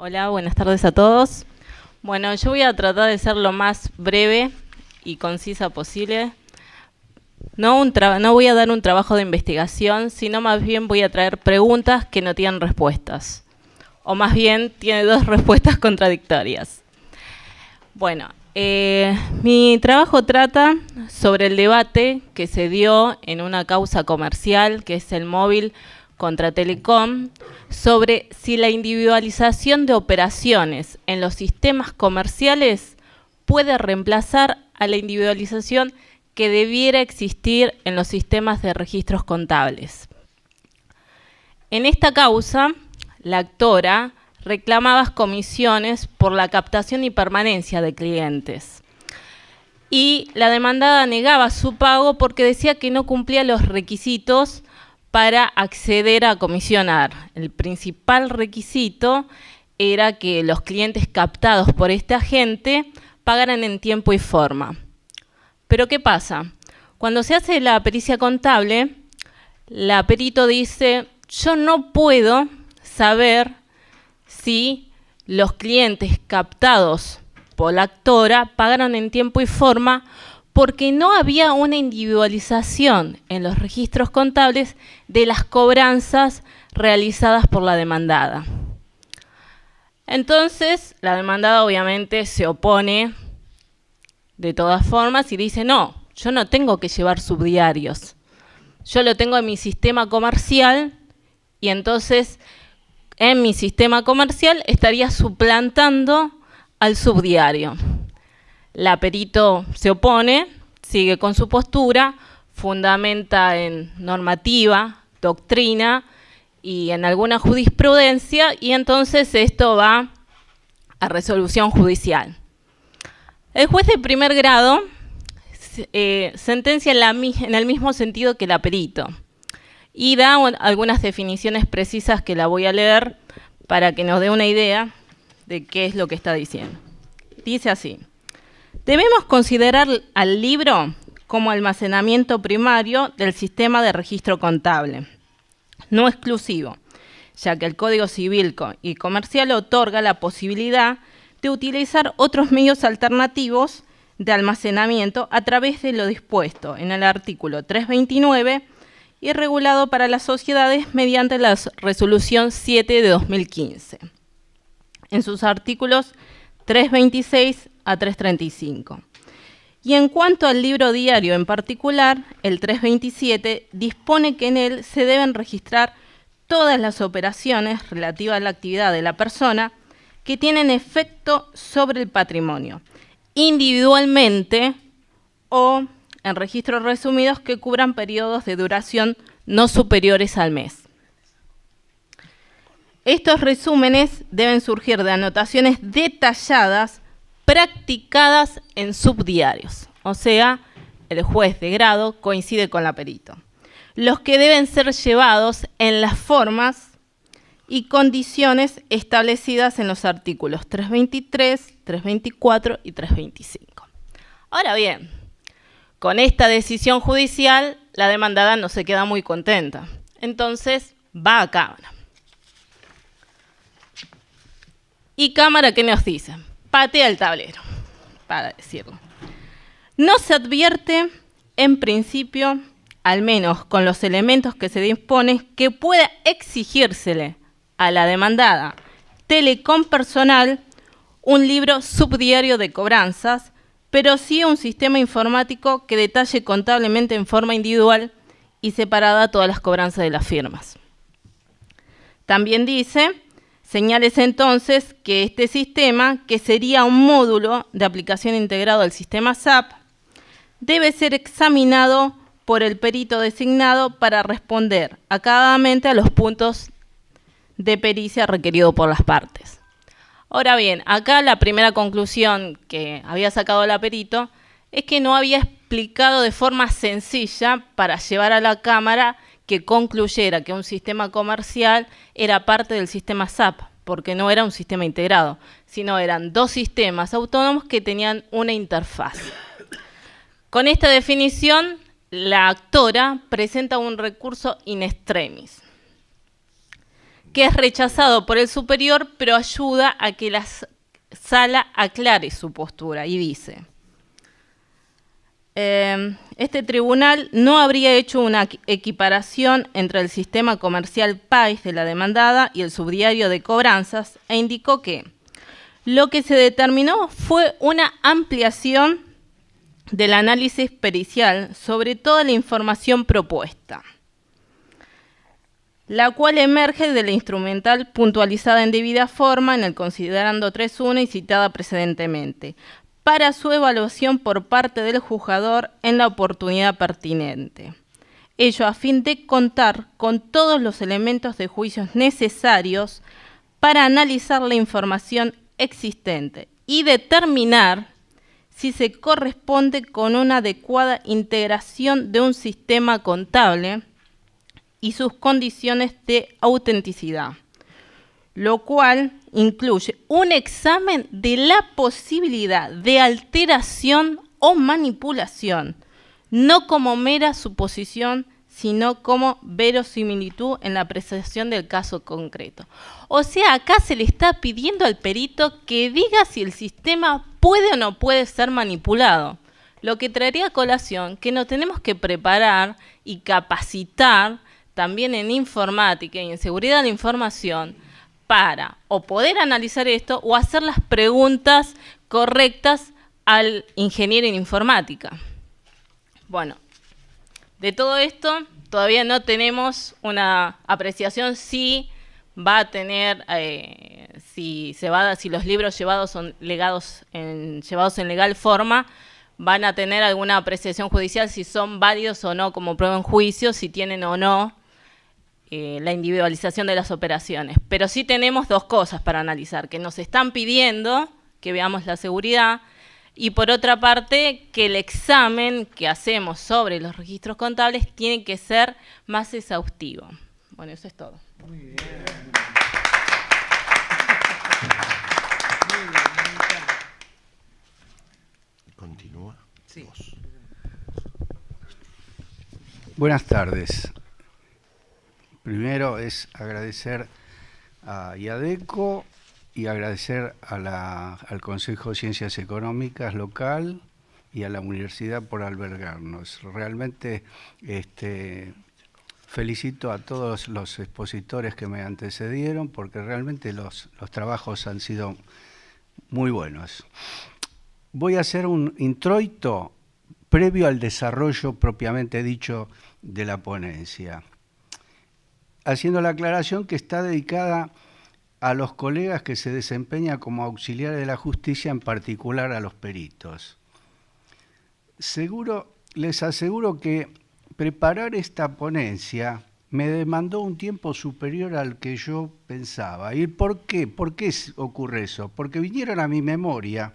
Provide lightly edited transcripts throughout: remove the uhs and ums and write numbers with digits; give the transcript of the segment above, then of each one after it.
Hola, buenas tardes a todos. Bueno, yo voy a tratar de ser lo más breve y concisa posible. No voy a dar un trabajo de investigación, sino más bien voy a traer preguntas que no tienen respuestas. O más bien, tiene dos respuestas contradictorias. Bueno, mi trabajo trata sobre el debate que se dio en una causa comercial, que es el móvil contra Telecom, sobre si la individualización de operaciones en los sistemas comerciales puede reemplazar a la individualización que debiera existir en los sistemas de registros contables. En esta causa, la actora reclamaba comisiones por la captación y permanencia de clientes. Y la demandada negaba su pago porque decía que no cumplía los requisitos para acceder a comisionar. El principal requisito era que los clientes captados por este agente pagaran en tiempo y forma. Pero ¿qué pasa? Cuando se hace la pericia contable, la perito dice: yo no puedo saber si los clientes captados por la actora pagaron en tiempo y forma porque no había una individualización en los registros contables de las cobranzas realizadas por la demandada. Entonces, la demandada obviamente se opone de todas formas y dice: no, yo no tengo que llevar subdiarios. Yo lo tengo en mi sistema comercial y entonces en mi sistema comercial estaría suplantando al subdiario. La perito se opone, sigue con su postura, fundamenta en normativa, doctrina y en alguna jurisprudencia, y entonces esto va a resolución judicial. El juez de primer grado sentencia en el mismo sentido que la perito y da algunas definiciones precisas que la voy a leer para que nos dé una idea de qué es lo que está diciendo. Dice así: debemos considerar al libro como almacenamiento primario del sistema de registro contable, no exclusivo, ya que el Código Civil y Comercial otorga la posibilidad de utilizar otros medios alternativos de almacenamiento a través de lo dispuesto en el artículo 329 y regulado para las sociedades mediante la Resolución 7 de 2015, en sus artículos 326 a 335. Y en cuanto al libro diario en particular, el 327 dispone que en él se deben registrar todas las operaciones relativas a la actividad de la persona que tienen efecto sobre el patrimonio, individualmente o en registros resumidos que cubran periodos de duración no superiores al mes. Estos resúmenes deben surgir de anotaciones detalladas practicadas en subdiarios, o sea, el juez de grado coincide con la perito, los que deben ser llevados en las formas y condiciones establecidas en los artículos 323, 324 y 325. Ahora bien, con esta decisión judicial, la demandada no se queda muy contenta. Entonces, va a Cámara. Y Cámara, ¿qué nos dice? Patea el tablero, para decirlo. No se advierte, en principio, al menos con los elementos que se disponen, que pueda exigírsele a la demandada Telecom Personal un libro subdiario de cobranzas, pero sí un sistema informático que detalle contablemente en forma individual y separada todas las cobranzas de las firmas. También dice: señálese entonces que este sistema, que sería un módulo de aplicación integrado al sistema SAP, debe ser examinado por el perito designado para responder acabadamente a los puntos de pericia requeridos por las partes. Ahora bien, acá la primera conclusión que había sacado la perito es que no había explicado de forma sencilla para llevar a la Cámara que concluyera que un sistema comercial era parte del sistema SAP, porque no era un sistema integrado, sino eran dos sistemas autónomos que tenían una interfaz. Con esta definición, la actora presenta un recurso in extremis. que es rechazado por el superior, pero ayuda a que la sala aclare su postura y dice: este tribunal no habría hecho una equiparación entre el sistema comercial PAIS de la demandada y el subdiario de cobranzas e indicó que lo que se determinó fue una ampliación del análisis pericial sobre toda la información propuesta, la cual emerge de la instrumental puntualizada en debida forma en el considerando 3.1 y citada precedentemente, para su evaluación por parte del juzgador en la oportunidad pertinente. Ello a fin de contar con todos los elementos de juicios necesarios para analizar la información existente y determinar si se corresponde con una adecuada integración de un sistema contable y sus condiciones de autenticidad, lo cual incluye un examen de la posibilidad de alteración o manipulación, no como mera suposición, sino como verosimilitud en la apreciación del caso concreto. O sea, acá se le está pidiendo al perito que diga si el sistema puede o no puede ser manipulado, lo que traería a colación que nos tenemos que preparar y capacitar también en informática y en seguridad de la información para o poder analizar esto o hacer las preguntas correctas al ingeniero en informática. Bueno, de todo esto todavía no tenemos una apreciación si va a tener, si los libros llevados en legal forma van a tener alguna apreciación judicial, si son válidos o no como prueba en juicio, si tienen o no la individualización de las operaciones. Pero sí tenemos dos cosas para analizar, que nos están pidiendo que veamos la seguridad y por otra parte que el examen que hacemos sobre los registros contables tiene que ser más exhaustivo. Bueno, eso es todo. Muy bien. Continúa. Sí. Buenas tardes. Primero es agradecer a IADECO y agradecer al Consejo de Ciencias Económicas local y a la universidad por albergarnos. Realmente felicito a todos los expositores que me antecedieron porque realmente los trabajos han sido muy buenos. Voy a hacer un introito previo al desarrollo propiamente dicho de la ponencia, haciendo la aclaración que está dedicada a los colegas que se desempeñan como auxiliares de la justicia, en particular a los peritos. Les aseguro que preparar esta ponencia me demandó un tiempo superior al que yo pensaba. ¿Y por qué? ¿Por qué ocurre eso? Porque vinieron a mi memoria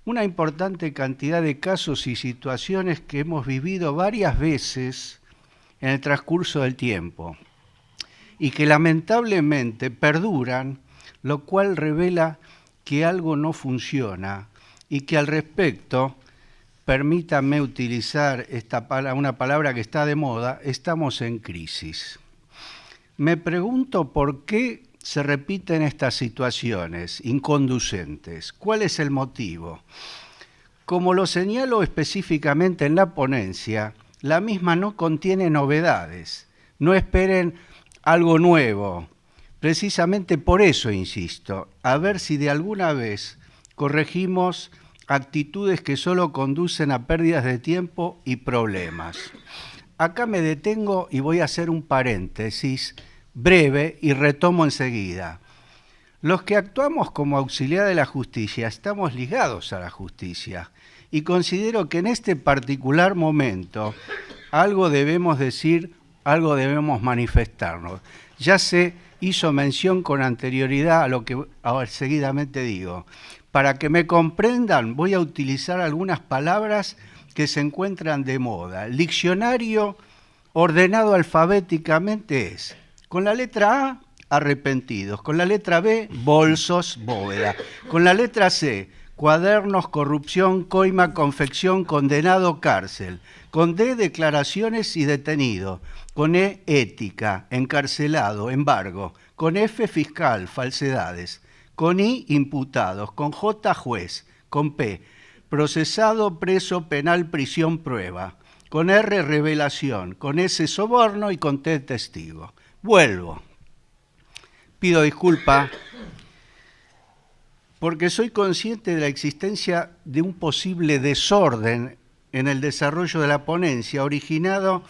una importante cantidad de casos y situaciones que hemos vivido varias veces en el transcurso del tiempo y que lamentablemente perduran, lo cual revela que algo no funciona y que al respecto, permítanme utilizar una palabra que está de moda, estamos en crisis. Me pregunto por qué se repiten estas situaciones inconducentes. ¿Cuál es el motivo? Como lo señalo específicamente en la ponencia, la misma no contiene novedades. No esperen algo nuevo. Precisamente por eso insisto, a ver si de alguna vez corregimos actitudes que solo conducen a pérdidas de tiempo y problemas. Acá me detengo y voy a hacer un paréntesis breve y retomo enseguida. Los que actuamos como auxiliar de la justicia estamos ligados a la justicia y considero que en este particular momento algo debemos decir, algo debemos manifestarnos. Ya se hizo mención con anterioridad a lo que ahora seguidamente digo. Para que me comprendan, voy a utilizar algunas palabras que se encuentran de moda. El diccionario ordenado alfabéticamente es, con la letra A, arrepentidos, con la letra B, bolsos, bóveda, con la letra C, cuadernos, corrupción, coima, confección, condenado, cárcel, con D, declaraciones y detenido, con E, ética, encarcelado, embargo, con F fiscal, falsedades, con I imputados, con J juez, con P procesado, preso, penal, prisión, prueba, con R revelación, con S soborno y con T testigo. Vuelvo. Pido disculpa porque soy consciente de la existencia de un posible desorden en el desarrollo de la ponencia, originado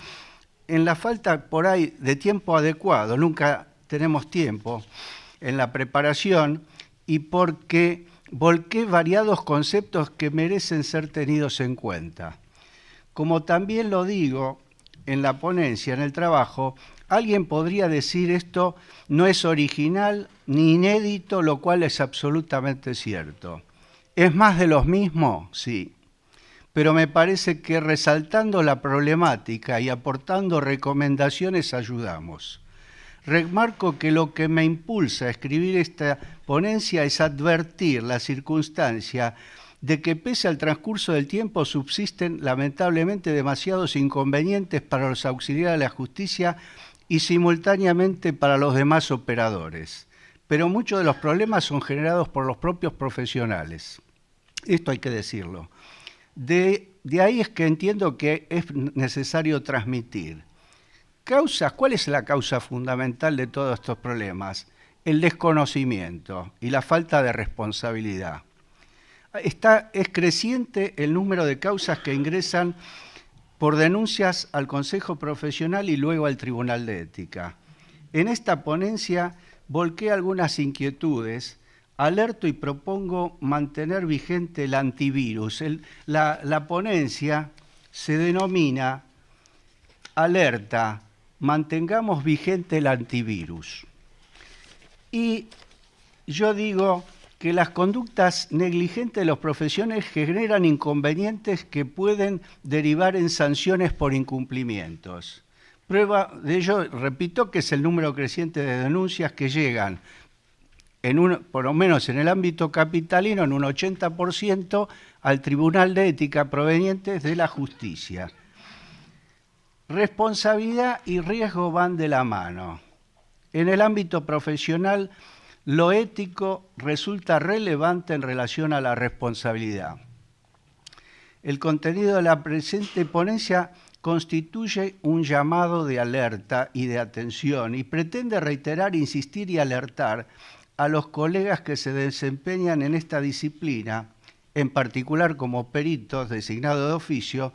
en la falta por ahí de tiempo adecuado, nunca tenemos tiempo en la preparación, y porque volqué variados conceptos que merecen ser tenidos en cuenta. Como también lo digo en la ponencia, en el trabajo, alguien podría decir esto no es original ni inédito, lo cual es absolutamente cierto. ¿Es más de lo mismo? Sí. Pero me parece que resaltando la problemática y aportando recomendaciones ayudamos. Remarco que lo que me impulsa a escribir esta ponencia es advertir la circunstancia de que pese al transcurso del tiempo subsisten lamentablemente demasiados inconvenientes para los auxiliares de la justicia y simultáneamente para los demás operadores. Pero muchos de los problemas son generados por los propios profesionales. Esto hay que decirlo. De ahí es que entiendo que es necesario transmitir. ¿Causas? ¿Cuál es la causa fundamental de todos estos problemas? El desconocimiento y la falta de responsabilidad. Es creciente el número de causas que ingresan por denuncias al Consejo Profesional y luego al Tribunal de Ética. En esta ponencia volqué algunas inquietudes, alerto y propongo mantener vigente el antivirus. La ponencia se denomina alerta, mantengamos vigente el antivirus. Y yo digo que las conductas negligentes de los profesionales generan inconvenientes que pueden derivar en sanciones por incumplimientos. Prueba de ello, repito, que es el número creciente de denuncias que llegan, por lo menos en el ámbito capitalino, en un 80% al Tribunal de Ética provenientes de la justicia. Responsabilidad y riesgo van de la mano. En el ámbito profesional, lo ético resulta relevante en relación a la responsabilidad. El contenido de la presente ponencia constituye un llamado de alerta y de atención y pretende reiterar, insistir y alertar a los colegas que se desempeñan en esta disciplina, en particular como peritos designados de oficio,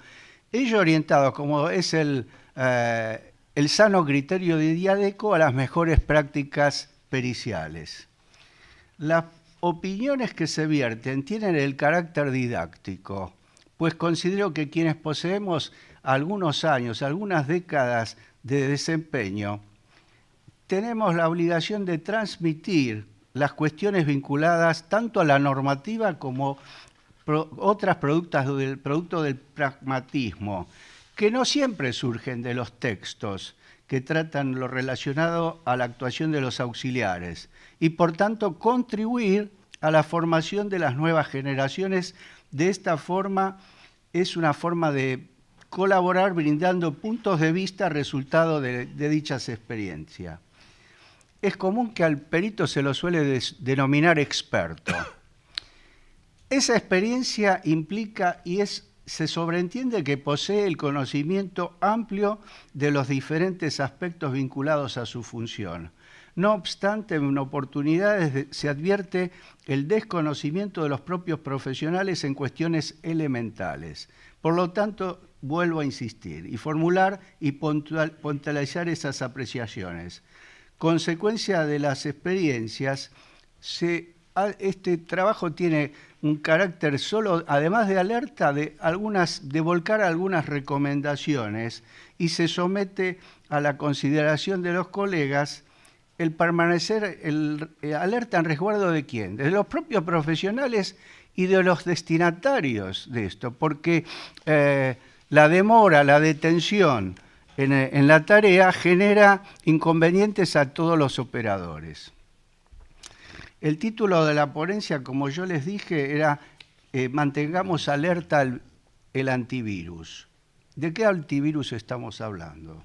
ello orientado, como es el sano criterio de Diadeco, a las mejores prácticas periciales. Las opiniones que se vierten tienen el carácter didáctico, pues considero que quienes poseemos algunos años, algunas décadas de desempeño, tenemos la obligación de transmitir las cuestiones vinculadas tanto a la normativa como otras producto del pragmatismo, que no siempre surgen de los textos que tratan lo relacionado a la actuación de los auxiliares y, por tanto, contribuir a la formación de las nuevas generaciones. De esta forma, es una forma de colaborar brindando puntos de vista resultado de dichas experiencias. Es común que al perito se lo suele denominar experto. Esa experiencia implica se sobreentiende que posee el conocimiento amplio de los diferentes aspectos vinculados a su función. No obstante, en oportunidades se advierte el desconocimiento de los propios profesionales en cuestiones elementales. Por lo tanto, vuelvo a insistir y formular y puntualizar esas apreciaciones. Consecuencia de las experiencias, este trabajo tiene un carácter solo, además de alerta, de volcar algunas recomendaciones y se somete a la consideración de los colegas el permanecer alerta en resguardo de quién, de los propios profesionales y de los destinatarios de esto, porque la demora, la detención en la tarea genera inconvenientes a todos los operadores. El título de la ponencia, como yo les dije, era mantengamos alerta el antivirus. ¿De qué antivirus estamos hablando?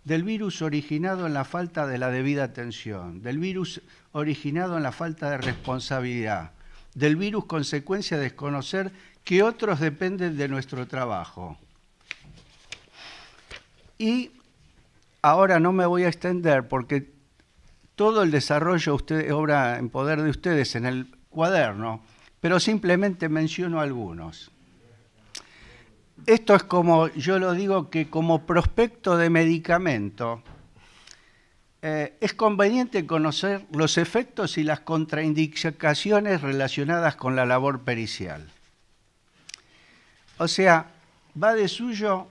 del virus originado en la falta de la debida atención, del virus originado en la falta de responsabilidad, del virus consecuencia de desconocer que otros dependen de nuestro trabajo. Y ahora no me voy a extender porque todo el desarrollo obra en poder de ustedes en el cuaderno, pero simplemente menciono algunos. Esto es como, yo lo digo, que como prospecto de medicamento, es conveniente conocer los efectos y las contraindicaciones relacionadas con la labor pericial. O sea, va de suyo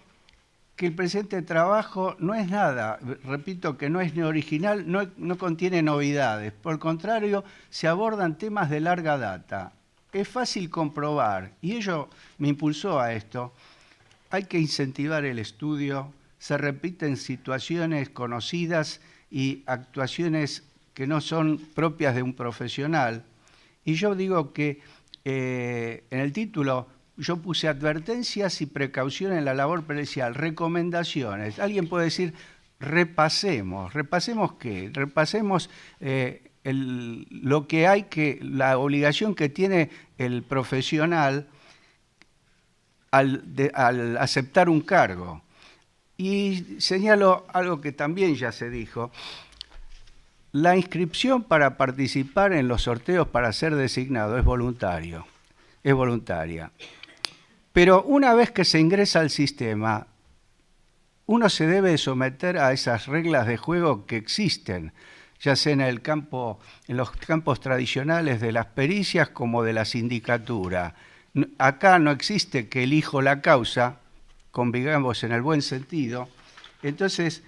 que el presente trabajo no es nada, repito que no es ni original, no contiene novedades. Por el contrario, se abordan temas de larga data. Es fácil comprobar, y ello me impulsó a esto, hay que incentivar el estudio, se repiten situaciones conocidas y actuaciones que no son propias de un profesional. Y yo digo que en el título yo puse advertencias y precauciones en la labor pericial, recomendaciones. Alguien puede decir, repasemos. ¿Repasemos qué? Repasemos lo que hay la obligación que tiene el profesional al aceptar un cargo. Y señalo algo que también ya se dijo. La inscripción para participar en los sorteos para ser designado es voluntaria. Pero una vez que se ingresa al sistema, uno se debe someter a esas reglas de juego que existen, ya sea en los campos tradicionales de las pericias como de la sindicatura. Acá no existe que elijo la causa, convengamos en el buen sentido. Entonces,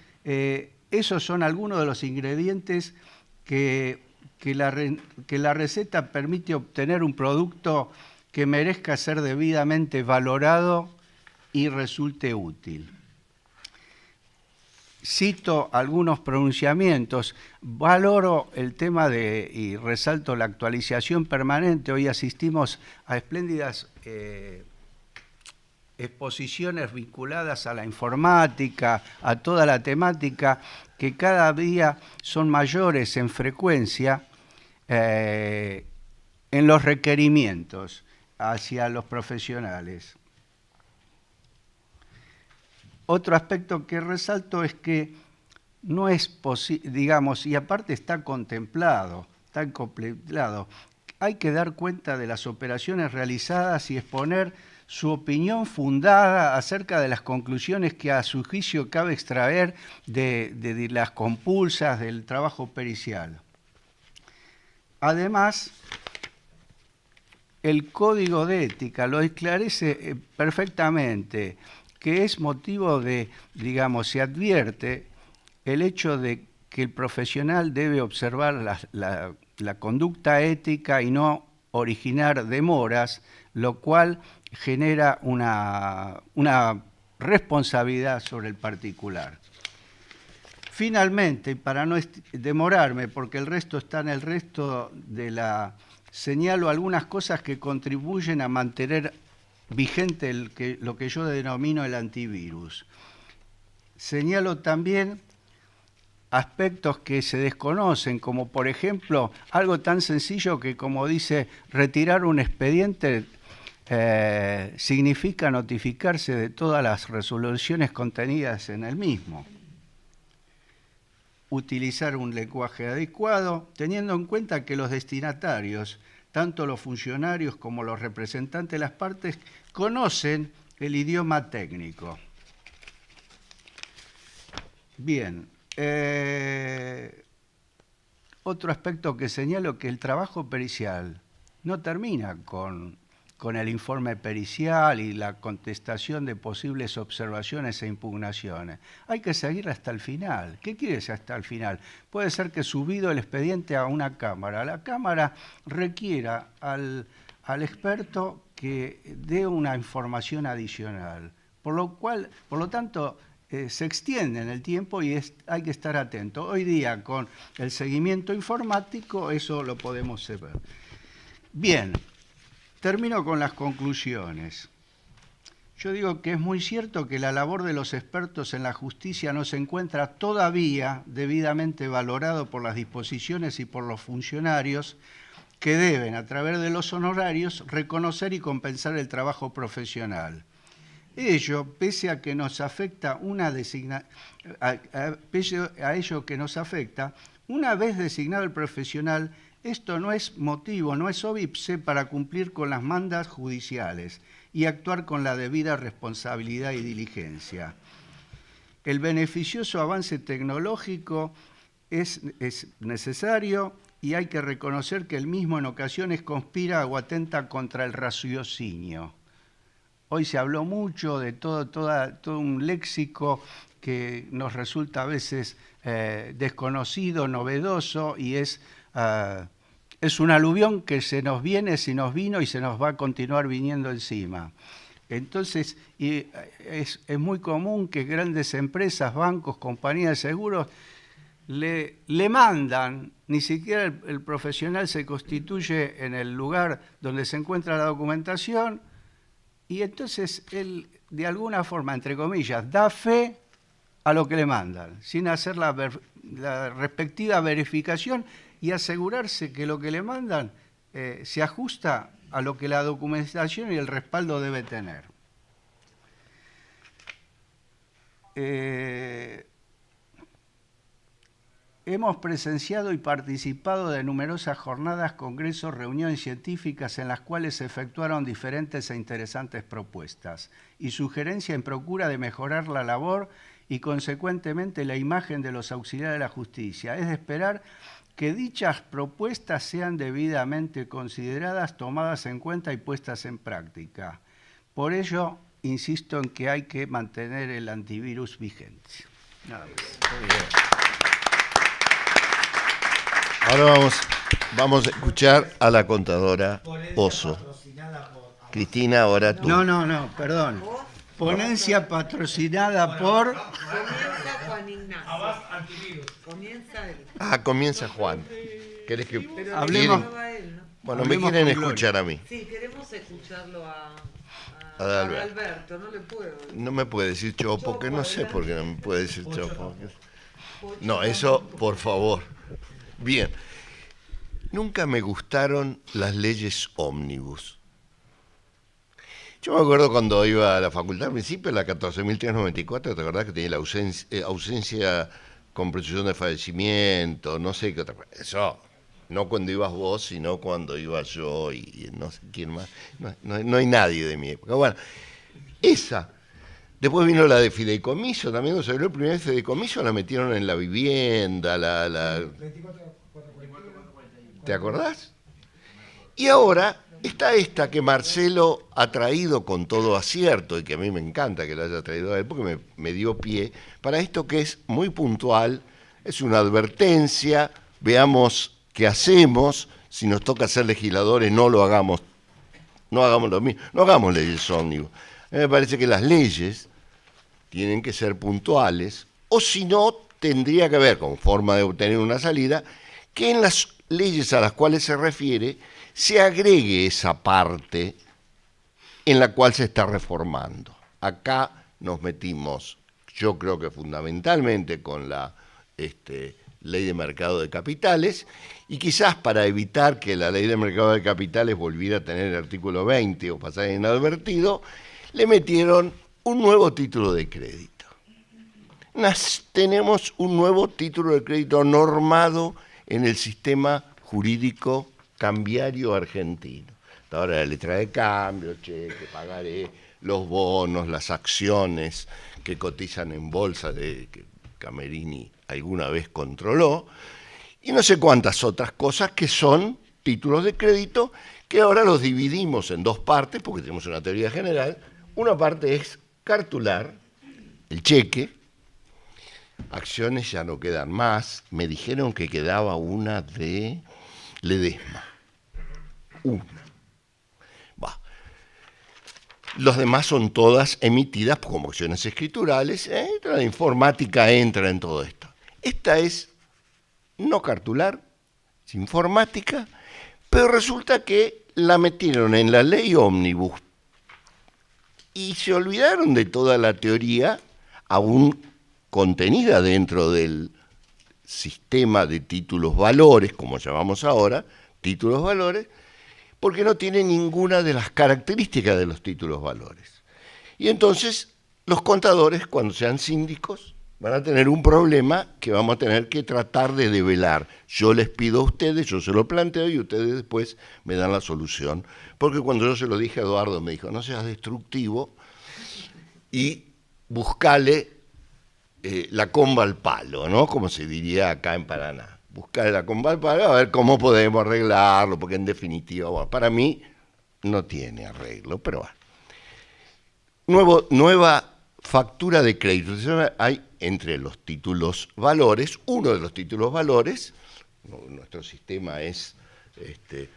esos son algunos de los ingredientes que la receta permite obtener un producto que merezca ser debidamente valorado y resulte útil. Cito algunos pronunciamientos, valoro el tema y resalto la actualización permanente. Hoy asistimos a espléndidas exposiciones vinculadas a la informática, a toda la temática, que cada día son mayores en frecuencia en los requerimientos hacia los profesionales. Otro aspecto que resalto es que no es posible, digamos, y aparte está contemplado, hay que dar cuenta de las operaciones realizadas y exponer su opinión fundada acerca de las conclusiones que a su juicio cabe extraer de las compulsas del trabajo pericial. Además, el Código de Ética lo esclarece perfectamente, que es motivo de, digamos, se advierte el hecho de que el profesional debe observar la conducta ética y no originar demoras, lo cual genera una responsabilidad sobre el particular. Finalmente, para no demorarme, porque el resto está en el resto señalo algunas cosas que contribuyen a mantener vigente lo que yo denomino el antivirus. Señalo también aspectos que se desconocen, como por ejemplo, algo tan sencillo que, como dice, retirar un expediente significa notificarse de todas las resoluciones contenidas en el mismo. Utilizar un lenguaje adecuado, teniendo en cuenta que los destinatarios, tanto los funcionarios como los representantes de las partes, conocen el idioma técnico. Bien, otro aspecto que señalo, que el trabajo pericial no termina con el informe pericial y la contestación de posibles observaciones e impugnaciones. Hay que seguir hasta el final. ¿Qué quiere decir hasta el final? Puede ser que subido el expediente a una cámara, la cámara requiera al experto que dé una información adicional, por lo tanto, se extiende en el tiempo y hay que estar atento. Hoy día, con el seguimiento informático, eso lo podemos ver. Bien. Termino con las conclusiones. Yo digo que es muy cierto que la labor de los expertos en la justicia no se encuentra todavía debidamente valorado por las disposiciones y por los funcionarios que deben, a través de los honorarios, reconocer y compensar el trabajo profesional. Ello, pese a que nos afecta pese a ello que nos afecta, una vez designado el profesional, esto no es motivo, no es óbice para cumplir con las mandas judiciales y actuar con la debida responsabilidad y diligencia. El beneficioso avance tecnológico es necesario y hay que reconocer que el mismo en ocasiones conspira o atenta contra el raciocinio. Hoy se habló mucho de todo un léxico que nos resulta a veces desconocido, novedoso, y es un aluvión que se nos vino y se nos va a continuar viniendo encima. Entonces, es muy común que grandes empresas, bancos, compañías de seguros le mandan, ni siquiera el profesional se constituye en el lugar donde se encuentra la documentación, y entonces él, de alguna forma, entre comillas, da fe a lo que le mandan, sin hacer la respectiva verificación y asegurarse que lo que le mandan se ajusta a lo que la documentación y el respaldo debe tener. Hemos presenciado y participado de numerosas jornadas, congresos, reuniones científicas en las cuales se efectuaron diferentes e interesantes propuestas y sugerencias en procura de mejorar la labor y, consecuentemente, la imagen de los auxiliares de la justicia. Es de esperar que dichas propuestas sean debidamente consideradas, tomadas en cuenta y puestas en práctica. Por ello, insisto en que hay que mantener el antivirus vigente. Nada más. Muy bien. Ahora vamos a escuchar a la contadora Oso. Cristina, ahora tú. No, perdón. Ponencia patrocinada por... Comienza Juan Ignacio. Comienza él. Comienza Juan. ¿Querés que Pero hablemos? Él, ¿no? Bueno, Hablemos me quieren con escuchar Gloria. a mí. Sí, queremos escucharlo a Adalberto. no le puedo. No me puede decir chopo, que no sé por qué no me puede decir chopo. No, eso, por favor. Bien. Nunca me gustaron las leyes ómnibus. Yo me acuerdo cuando iba a la facultad al principio, la 14.394, ¿te acordás que tenía la ausencia con presunción de fallecimiento? No sé qué otra cosa. Eso, no cuando ibas vos, sino cuando iba yo y no sé quién más. No hay nadie de mi época. Bueno, esa. Después vino la de fideicomiso, también cuando salió el primer fideicomiso la metieron en la vivienda, ¿te acordás? Y ahora está esta que Marcelo ha traído con todo acierto y que a mí me encanta que lo haya traído a él porque me dio pie para esto que es muy puntual, es una advertencia, veamos qué hacemos, si nos toca ser legisladores no hagamos lo mismo, no hagamos leyes ómnibus. A mí me parece que las leyes tienen que ser puntuales o si no tendría que haber, como forma de obtener una salida, que en las leyes a las cuales se refiere se agregue esa parte en la cual se está reformando. Acá nos metimos, yo creo que fundamentalmente con la ley de mercado de capitales, y quizás para evitar que la ley de mercado de capitales volviera a tener el artículo 20 o pasara inadvertido, le metieron un nuevo título de crédito. Tenemos un nuevo título de crédito normado en el sistema jurídico cambiario argentino. Ahora la letra de cambio, cheque, pagaré, los bonos, las acciones que cotizan en bolsa, que Camerini alguna vez controló, y no sé cuántas otras cosas que son títulos de crédito que ahora los dividimos en dos partes, porque tenemos una teoría general. Una parte es cartular, el cheque, acciones ya no quedan más, me dijeron que quedaba una de Ledesma, una. Los demás son todas emitidas como acciones escriturales, la informática entra en todo esto. Esta es no cartular, es informática, pero resulta que la metieron en la ley ómnibus y se olvidaron de toda la teoría aún contenida dentro del sistema de títulos valores, como llamamos ahora, títulos valores, porque no tiene ninguna de las características de los títulos valores. Y entonces los contadores, cuando sean síndicos, van a tener un problema que vamos a tener que tratar de develar. Yo les pido a ustedes, yo se lo planteo y ustedes después me dan la solución. Porque cuando yo se lo dije a Eduardo, me dijo, no seas destructivo y buscale la comba al palo, ¿no? Como se diría acá en Paraná. Buscarle la comba al palo, a ver cómo podemos arreglarlo, porque en definitiva, bueno, para mí no tiene arreglo, pero bueno. Nueva factura de crédito. Hay entre los títulos valores, uno de los títulos valores, nuestro sistema es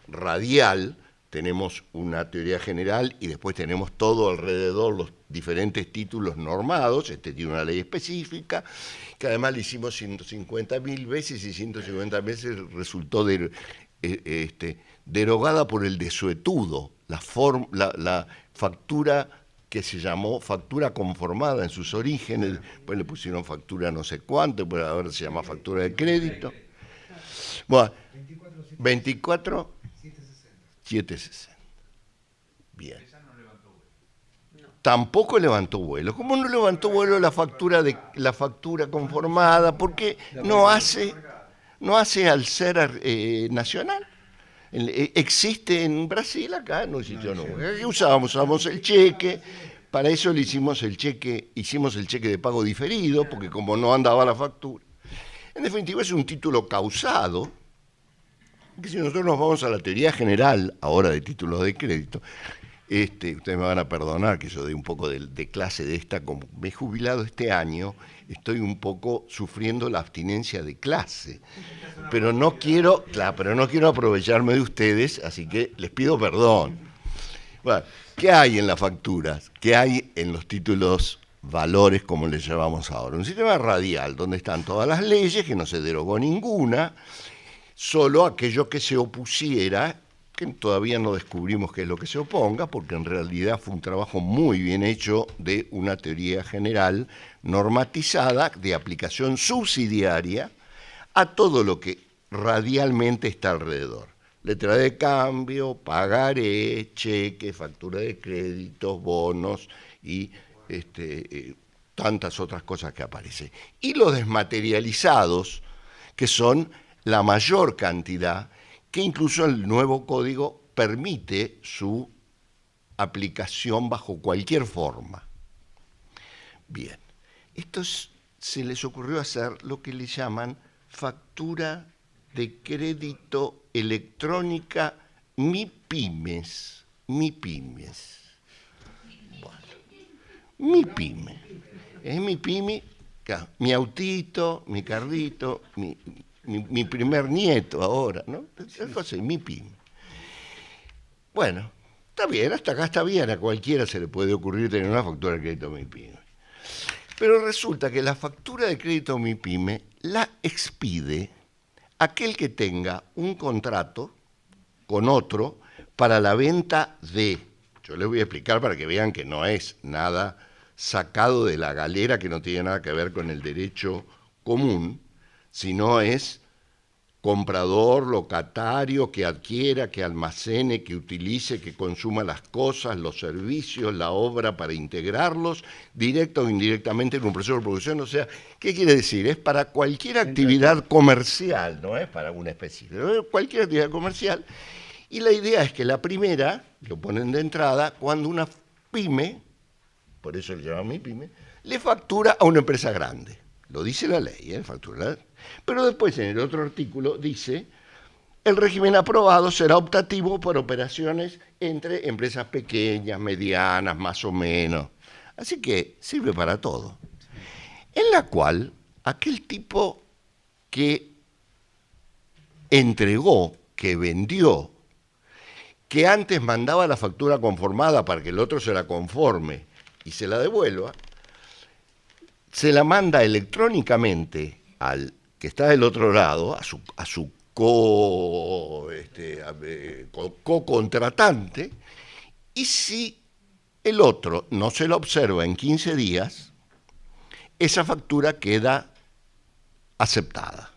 radial, tenemos una teoría general y después tenemos todo alrededor, los diferentes títulos normados, tiene una ley específica, que además le hicimos 150.000 veces y 150 veces resultó derogada por el desuetudo, la factura que se llamó factura conformada en sus orígenes, después le pusieron factura no sé cuánto, pues ahora se llama factura de crédito. Bueno, 24 760. Bien. Tampoco levantó vuelo. ¿Cómo no levantó vuelo la factura conformada? Porque no hace al ser nacional. Existe en Brasil, acá no existió nunca. ¿Qué usábamos? Usábamos el cheque, para eso le hicimos el cheque de pago diferido, porque como no andaba la factura. En definitiva es un título causado, que si nosotros nos vamos a la teoría general ahora de títulos de crédito, ustedes me van a perdonar que yo dé un poco de clase de esta, como me he jubilado este año, estoy un poco sufriendo la abstinencia de clase, pero no quiero aprovecharme de ustedes, así que les pido perdón. Bueno, ¿qué hay en las facturas? ¿Qué hay en los títulos valores, como les llamamos ahora? Un sistema radial, donde están todas las leyes, que no se derogó ninguna, solo aquello que se opusiera, que todavía no descubrimos qué es lo que se oponga, porque en realidad fue un trabajo muy bien hecho de una teoría general normatizada de aplicación subsidiaria a todo lo que radialmente está alrededor. Letra de cambio, pagaré, cheque, factura de créditos, bonos y tantas otras cosas que aparecen. Y los desmaterializados, que son la mayor cantidad, que incluso el nuevo código permite su aplicación bajo cualquier forma. Bien, estos se les ocurrió hacer lo que le llaman factura de crédito electrónica MIPYMES. MIPYMES. Bueno, MIPYME. Es mi pyme, mi autito, mi carrito, mi primer nieto ahora, ¿no? Es mi pyme. Bueno, está bien, hasta acá está bien, a cualquiera se le puede ocurrir tener una factura de crédito mi pyme. Pero resulta que la factura de crédito mi pyme la expide aquel que tenga un contrato con otro para la venta de, yo les voy a explicar para que vean que no es nada sacado de la galera, que no tiene nada que ver con el derecho común, sino es comprador, locatario, que adquiera, que almacene, que utilice, que consuma las cosas, los servicios, la obra para integrarlos, directa o indirectamente en un proceso de producción. O sea, ¿qué quiere decir? Es para cualquier actividad comercial, no es para una específica, cualquier actividad comercial. Y la idea es que la primera, lo ponen de entrada, cuando una pyme, por eso le llaman mi pyme, le factura a una empresa grande. Lo dice la ley, factura. Pero después en el otro artículo dice, el régimen aprobado será optativo por operaciones entre empresas pequeñas, medianas, más o menos. Así que sirve para todo. En la cual aquel tipo que entregó, que vendió, que antes mandaba la factura conformada para que el otro se la conforme y se la devuelva, se la manda electrónicamente al que está del otro lado, a su co-contratante, y si el otro no se la observa en 15 días, esa factura queda aceptada.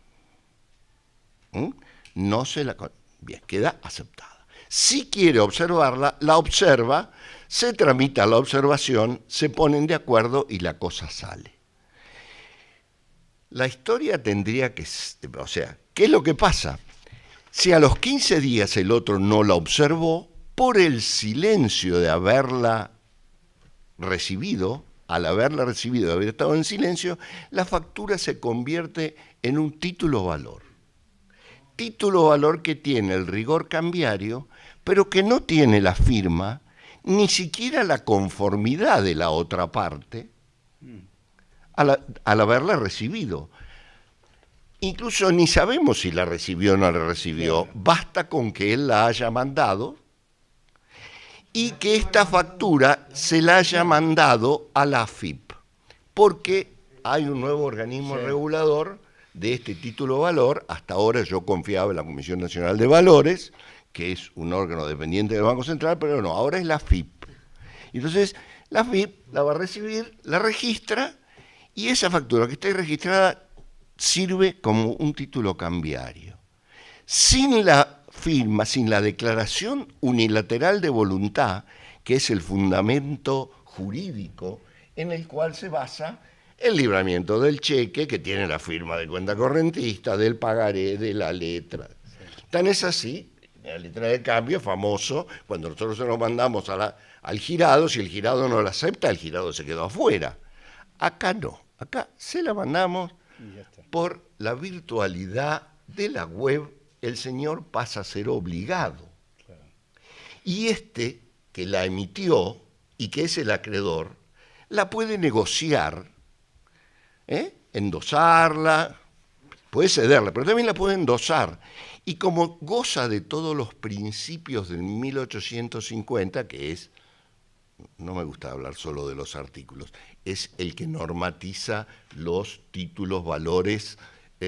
No se la... Bien, queda aceptada. Si quiere observarla, la observa, se tramita la observación, se ponen de acuerdo y la cosa sale. La historia tendría que... O sea, ¿qué es lo que pasa? Si a los 15 días el otro no la observó, por el silencio de haberla recibido, al haberla recibido, de haber estado en silencio, la factura se convierte en un título-valor. Título-valor que tiene el rigor cambiario, pero que no tiene la firma, ni siquiera la conformidad de la otra parte, al haberla recibido. Incluso ni sabemos si la recibió o no la recibió, basta con que él la haya mandado y que esta factura se la haya mandado a la AFIP, porque hay un nuevo organismo regulador de este título-valor. Hasta ahora yo confiaba en la Comisión Nacional de Valores, que es un órgano dependiente del Banco Central, pero no, ahora es la AFIP. Entonces, la AFIP la va a recibir, la registra, y esa factura que está ahí registrada sirve como un título cambiario. Sin la firma, sin la declaración unilateral de voluntad, que es el fundamento jurídico en el cual se basa el libramiento del cheque, que tiene la firma de cuenta correntista, del pagaré, de la letra. Tan es así, la letra de cambio es famoso, cuando nosotros se lo mandamos al girado, si el girado no la acepta, el girado se quedó afuera. Acá no, acá se la mandamos por la virtualidad de la web, el señor pasa a ser obligado. Claro. Y este que la emitió y que es el acreedor, la puede negociar, endosarla, puede cederla, pero también la puede endosar. Y como goza de todos los principios del 1850, que es, no me gusta hablar solo de los artículos, es el que normatiza los títulos, valores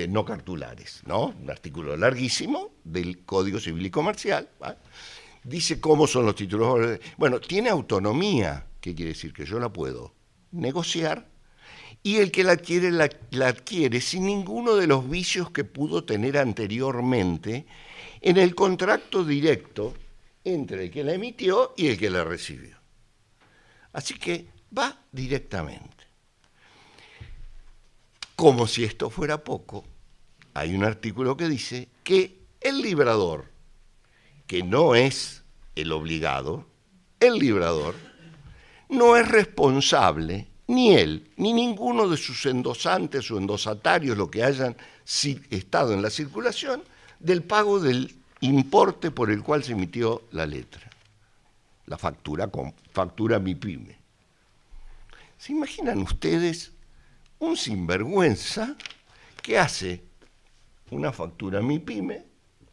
no cartulares, ¿no? Un artículo larguísimo del Código Civil y Comercial, ¿va? Dice cómo son los títulos, valores. Bueno, tiene autonomía, ¿qué quiere decir? Que yo la puedo negociar, y el que la adquiere, la adquiere sin ninguno de los vicios que pudo tener anteriormente en el contrato directo entre el que la emitió y el que la recibió. Así que va directamente. Como si esto fuera poco, hay un artículo que dice que el librador, que no es el obligado, el librador, no es responsable, ni él, ni ninguno de sus endosantes o endosatarios, lo que hayan estado en la circulación, del pago del importe por el cual se emitió la letra, la factura, factura MIPYME. ¿Se imaginan ustedes un sinvergüenza que hace una factura MIPYME,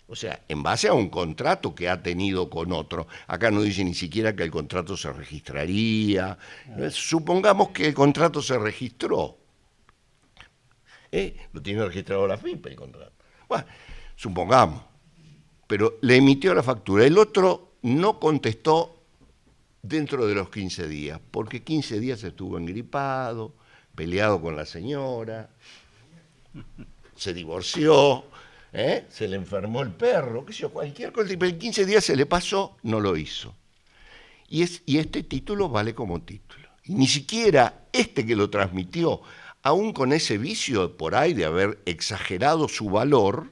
o sea, en base a un contrato que ha tenido con otro? Acá no dice ni siquiera que el contrato se registraría. Supongamos que el contrato se registró. Lo tiene registrado la FIP el contrato. Bueno, supongamos. Pero le emitió la factura. El otro no contestó dentro de los 15 días, porque 15 días estuvo engripado, peleado con la señora, se divorció, se le enfermó el perro, qué sé yo, cualquier cosa, pero en 15 días se le pasó, no lo hizo. Y este título vale como título. Y ni siquiera este que lo transmitió, aún con ese vicio por ahí de haber exagerado su valor,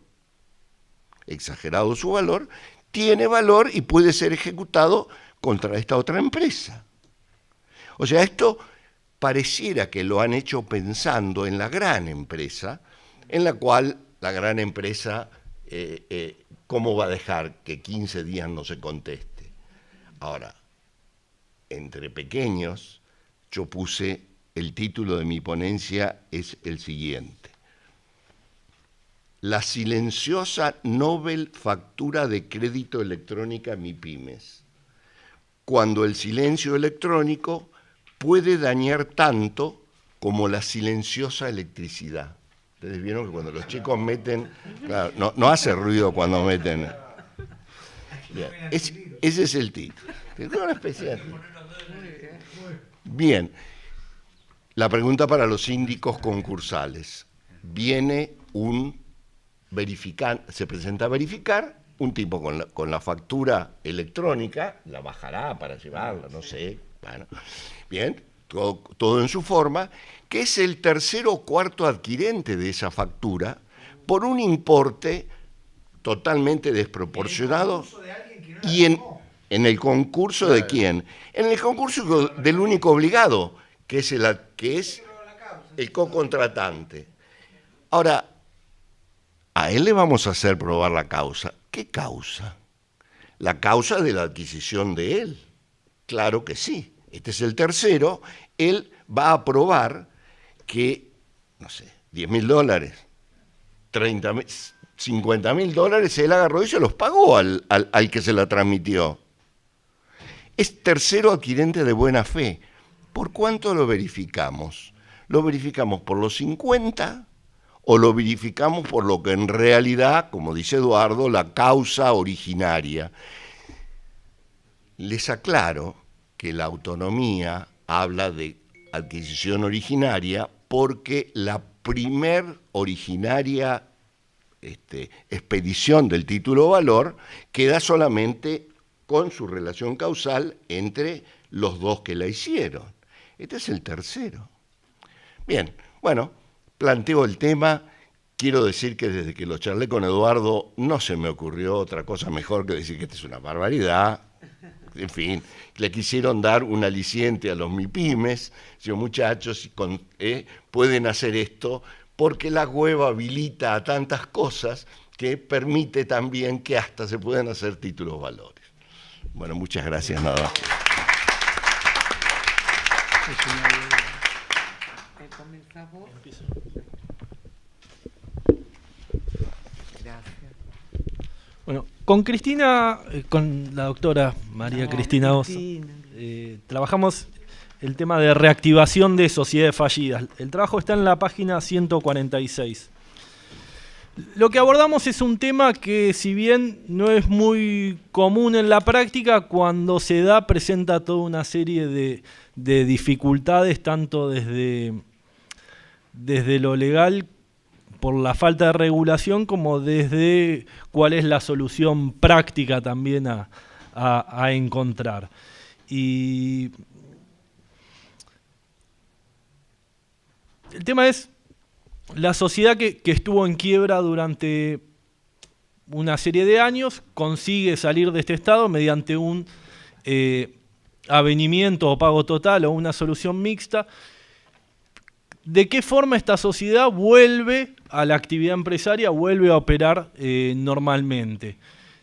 tiene valor y puede ser ejecutado contra esta otra empresa. O sea, esto pareciera que lo han hecho pensando en la gran empresa, en la cual la gran empresa, ¿cómo va a dejar que 15 días no se conteste? Ahora, entre pequeños, yo puse, el título de mi ponencia es el siguiente: la silenciosa Nobel factura de crédito electrónica MIPYMES, cuando el silencio electrónico puede dañar tanto como la silenciosa electricidad. Ustedes vieron que cuando los chicos meten, claro, no hace ruido cuando meten. Bien, ese es el título. Es una especie de... Bien, la pregunta para los síndicos concursales. Viene un verificante, se presenta a verificar, un tipo con la factura electrónica, la bajará para llevarla, no sé, bueno, bien, todo en su forma, que es el tercero o cuarto adquirente de esa factura por un importe totalmente desproporcionado. ¿Y en el concurso de quién? En el concurso del único obligado, que es el co-contratante. Ahora, a él le vamos a hacer probar la causa. ¿Qué causa? La causa de la adquisición de él. Claro que sí. Este es el tercero. Él va a probar que, no sé, $10.000, 30.000, $50.000, él agarró y se los pagó al que se la transmitió. Es tercero adquirente de buena fe. ¿Por cuánto lo verificamos? ¿Lo verificamos por los 50 o lo verificamos por lo que en realidad, como dice Eduardo, la causa originaria? Les aclaro que la autonomía habla de adquisición originaria porque la primer originaria expedición del título valor queda solamente con su relación causal entre los dos que la hicieron. Este es el tercero. Bien, bueno, planteo el tema. Quiero decir que desde que lo charlé con Eduardo no se me ocurrió otra cosa mejor que decir que esta es una barbaridad. En fin, le quisieron dar un aliciente a los MIPYMES, muchachos, pueden hacer esto porque la web habilita a tantas cosas que permite también que hasta se puedan hacer títulos valores. Bueno, muchas gracias, nada más. Bueno, con Cristina, con la doctora María Cristina Ossa, trabajamos el tema de reactivación de sociedades fallidas. El trabajo está en la página 146. Lo que abordamos es un tema que, si bien no es muy común en la práctica, cuando se da presenta toda una serie de dificultades, tanto desde lo legal, por la falta de regulación, como desde cuál es la solución práctica también a encontrar. Y el tema es la sociedad que estuvo en quiebra durante una serie de años, consigue salir de este estado mediante un avenimiento o pago total o una solución mixta. ¿De qué forma esta sociedad vuelve a la actividad empresaria, vuelve a operar normalmente?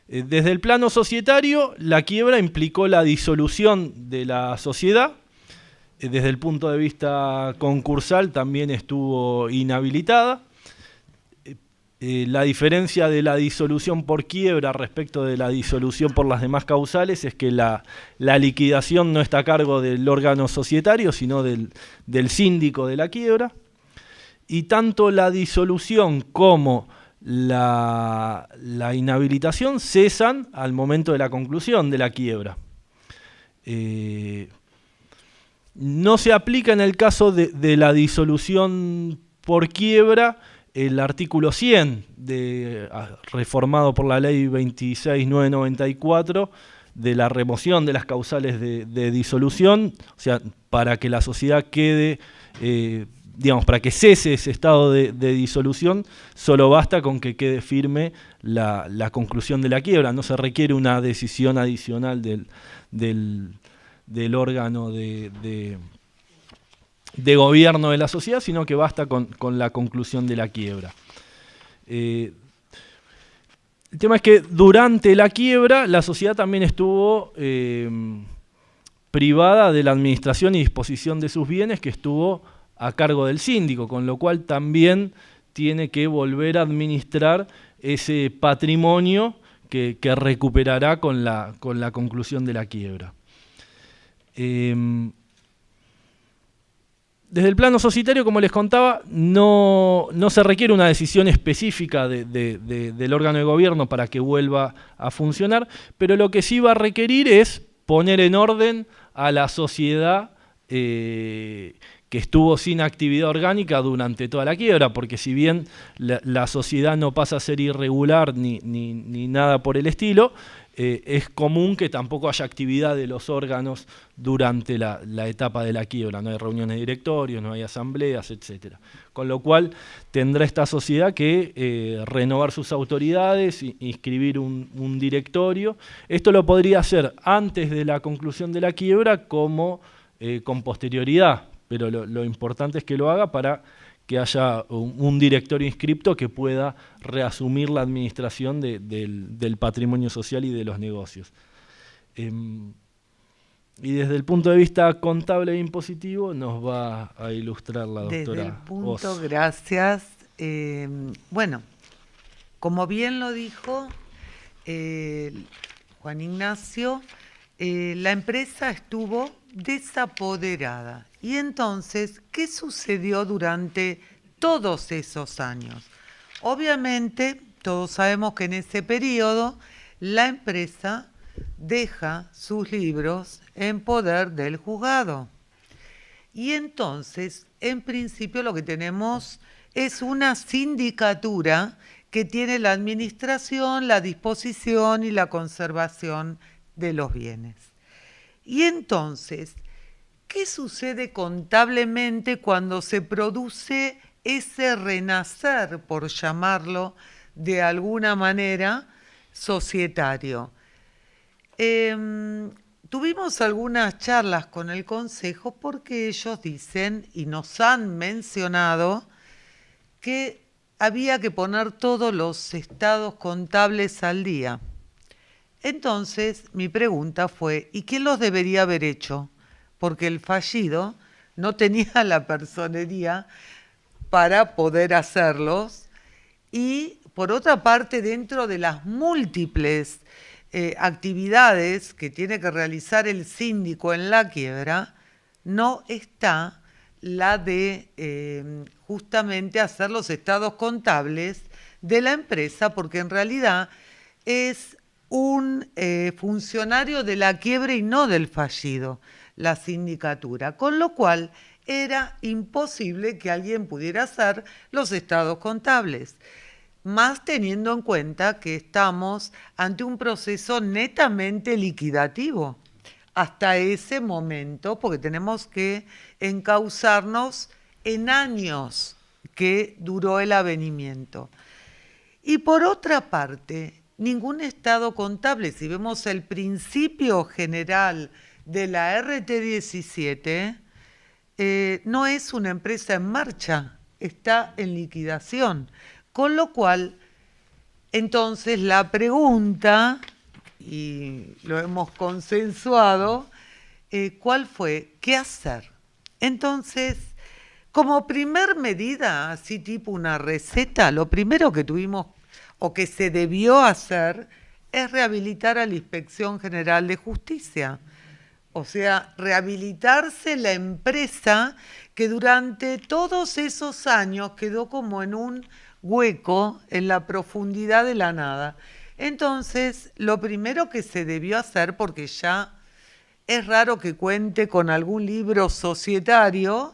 Desde el plano societario, la quiebra implicó la disolución de la sociedad. Desde el punto de vista concursal también estuvo inhabilitada. La diferencia de la disolución por quiebra respecto de la disolución por las demás causales es que la liquidación no está a cargo del órgano societario, sino del síndico de la quiebra. Y tanto la disolución como la inhabilitación cesan al momento de la conclusión de la quiebra. No se aplica en el caso de la disolución por quiebra el artículo 100, reformado por la ley 26.994, de la remoción de las causales de disolución. O sea, para que la sociedad quede, para que cese ese estado de disolución, solo basta con que quede firme la conclusión de la quiebra. No se requiere una decisión adicional del órgano de gobierno de la sociedad, sino que basta con la conclusión de la quiebra. El tema es que durante la quiebra la sociedad también estuvo privada de la administración y disposición de sus bienes, que estuvo a cargo del síndico, con lo cual también tiene que volver a administrar ese patrimonio que recuperará con la conclusión de la quiebra. Desde el plano societario, como les contaba, no se requiere una decisión específica del órgano de gobierno para que vuelva a funcionar, pero lo que sí va a requerir es poner en orden a la sociedad que estuvo sin actividad orgánica durante toda la quiebra, porque si bien la sociedad no pasa a ser irregular ni nada por el estilo, es común que tampoco haya actividad de los órganos durante la etapa de la quiebra. No hay reuniones de directorios, no hay asambleas, etc. Con lo cual tendrá esta sociedad que renovar sus autoridades, inscribir un directorio. Esto lo podría hacer antes de la conclusión de la quiebra como con posterioridad, pero lo importante es que lo haga para que haya un directorio inscripto que pueda reasumir la administración del patrimonio social y de los negocios. Y desde el punto de vista contable e impositivo nos va a ilustrar la doctora Desde el punto, Oz. gracias. Bueno, como bien lo dijo Juan Ignacio, la empresa estuvo desapoderada. Y entonces, ¿qué sucedió durante todos esos años? Obviamente, todos sabemos que en ese periodo la empresa deja sus libros en poder del juzgado. Y entonces, en principio, lo que tenemos es una sindicatura que tiene la administración, la disposición y la conservación de los bienes. Y entonces, ¿qué sucede contablemente cuando se produce ese renacer, por llamarlo de alguna manera, societario? Tuvimos algunas charlas con el Consejo porque ellos dicen y nos han mencionado que había que poner todos los estados contables al día. Entonces, mi pregunta fue, ¿y quién los debería haber hecho? Porque el fallido no tenía la personería para poder hacerlos. Y, por otra parte, dentro de las múltiples actividades que tiene que realizar el síndico en la quiebra, no está la de justamente hacer los estados contables de la empresa, porque en realidad es un funcionario de la quiebra y no del fallido, la sindicatura, con lo cual era imposible que alguien pudiera hacer los estados contables, más teniendo en cuenta que estamos ante un proceso netamente liquidativo hasta ese momento, porque tenemos que encauzarnos en años que duró el avenimiento. Y por otra parte, ningún estado contable, si vemos el principio general de la RT17, no es una empresa en marcha, está en liquidación. Con lo cual, entonces la pregunta, y lo hemos consensuado, ¿cuál fue? ¿Qué hacer? Entonces, como primer medida, así tipo una receta, lo primero que tuvimos o que se debió hacer es rehabilitar a la Inspección General de Justicia. O sea, rehabilitarse la empresa que durante todos esos años quedó como en un hueco en la profundidad de la nada. Entonces, lo primero que se debió hacer, porque ya es raro que cuente con algún libro societario,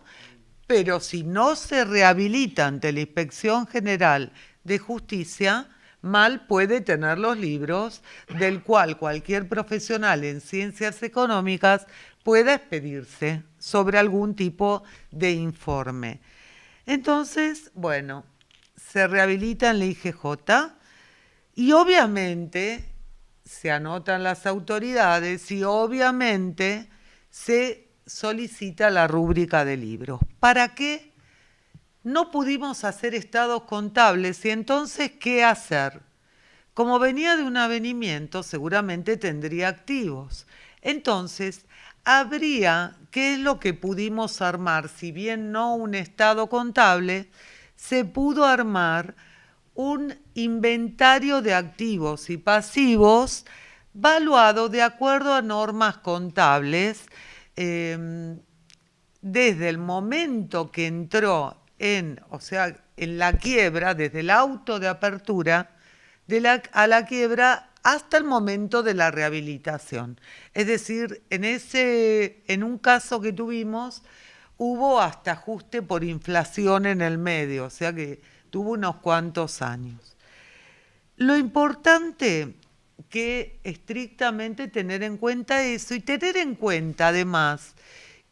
pero si no se rehabilita ante la Inspección General de Justicia, mal puede tener los libros del cual cualquier profesional en ciencias económicas pueda expedirse sobre algún tipo de informe. Entonces, bueno, se rehabilita en la IGJ y obviamente se anotan las autoridades y obviamente se solicita la rúbrica de libros. ¿Para qué? No pudimos hacer estados contables y entonces, ¿qué hacer? Como venía de un avenimiento, seguramente tendría activos. Entonces, habría, ¿qué es lo que pudimos armar? Si bien no un estado contable, se pudo armar un inventario de activos y pasivos valuado de acuerdo a normas contables desde el momento que entró en la quiebra, desde el auto de apertura a la quiebra hasta el momento de la rehabilitación. Es decir, en un caso que tuvimos, hubo hasta ajuste por inflación en el medio, o sea que tuvo unos cuantos años. Lo importante que estrictamente tener en cuenta eso y tener en cuenta además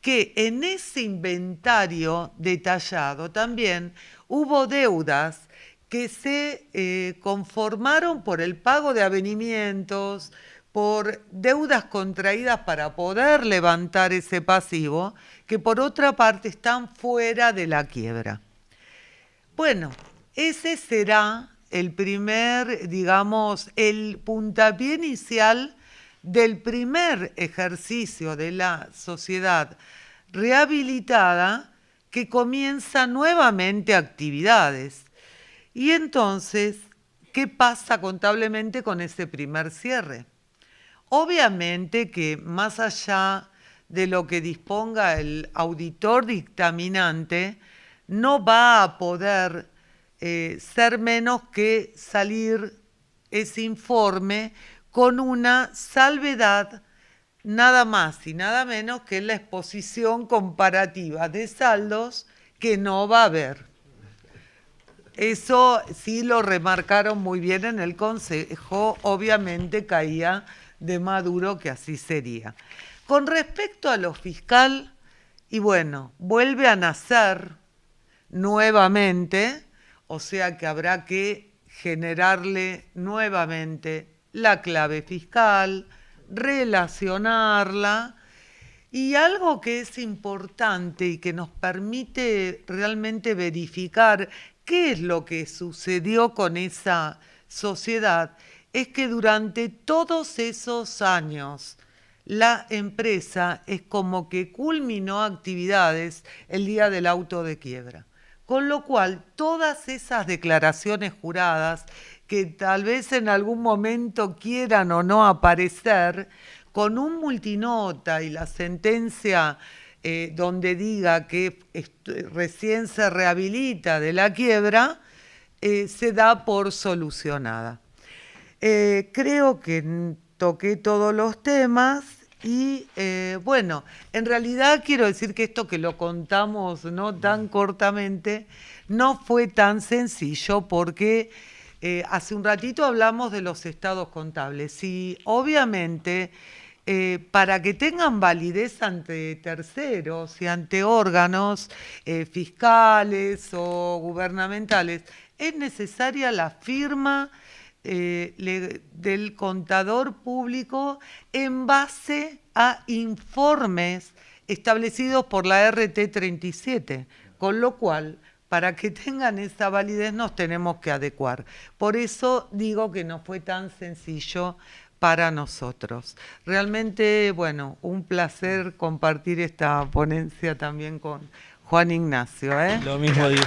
que en ese inventario detallado también hubo deudas que se conformaron por el pago de avenimientos, por deudas contraídas para poder levantar ese pasivo, que por otra parte están fuera de la quiebra. Bueno, ese será el primer, digamos, el puntapié inicial del primer ejercicio de la sociedad rehabilitada que comienza nuevamente actividades. Y entonces, ¿qué pasa contablemente con ese primer cierre? Obviamente que más allá de lo que disponga el auditor dictaminante, no va a poder ser menos que salir ese informe con una salvedad nada más y nada menos que la exposición comparativa de saldos que no va a haber. Eso sí lo remarcaron muy bien en el Consejo, obviamente caía de Maduro que así sería. Con respecto a lo fiscal, y bueno, vuelve a nacer nuevamente, o sea que habrá que generarle nuevamente la clave fiscal, relacionarla, y algo que es importante y que nos permite realmente verificar qué es lo que sucedió con esa sociedad, es que durante todos esos años la empresa es como que culminó actividades el día del auto de quiebra. Con lo cual, todas esas declaraciones juradas que tal vez en algún momento quieran o no aparecer, con un multinota y la sentencia donde diga que recién se rehabilita de la quiebra, se da por solucionada. Creo que toqué todos los temas y bueno, en realidad quiero decir que esto que lo contamos no tan cortamente no fue tan sencillo porque hace un ratito hablamos de los estados contables y obviamente para que tengan validez ante terceros y ante órganos fiscales o gubernamentales, es necesaria la firma del contador público en base a informes establecidos por la RT 37, con lo cual, para que tengan esa validez nos tenemos que adecuar. Por eso digo que no fue tan sencillo para nosotros. Realmente, bueno, un placer compartir esta ponencia también con Juan Ignacio. Lo mismo digo.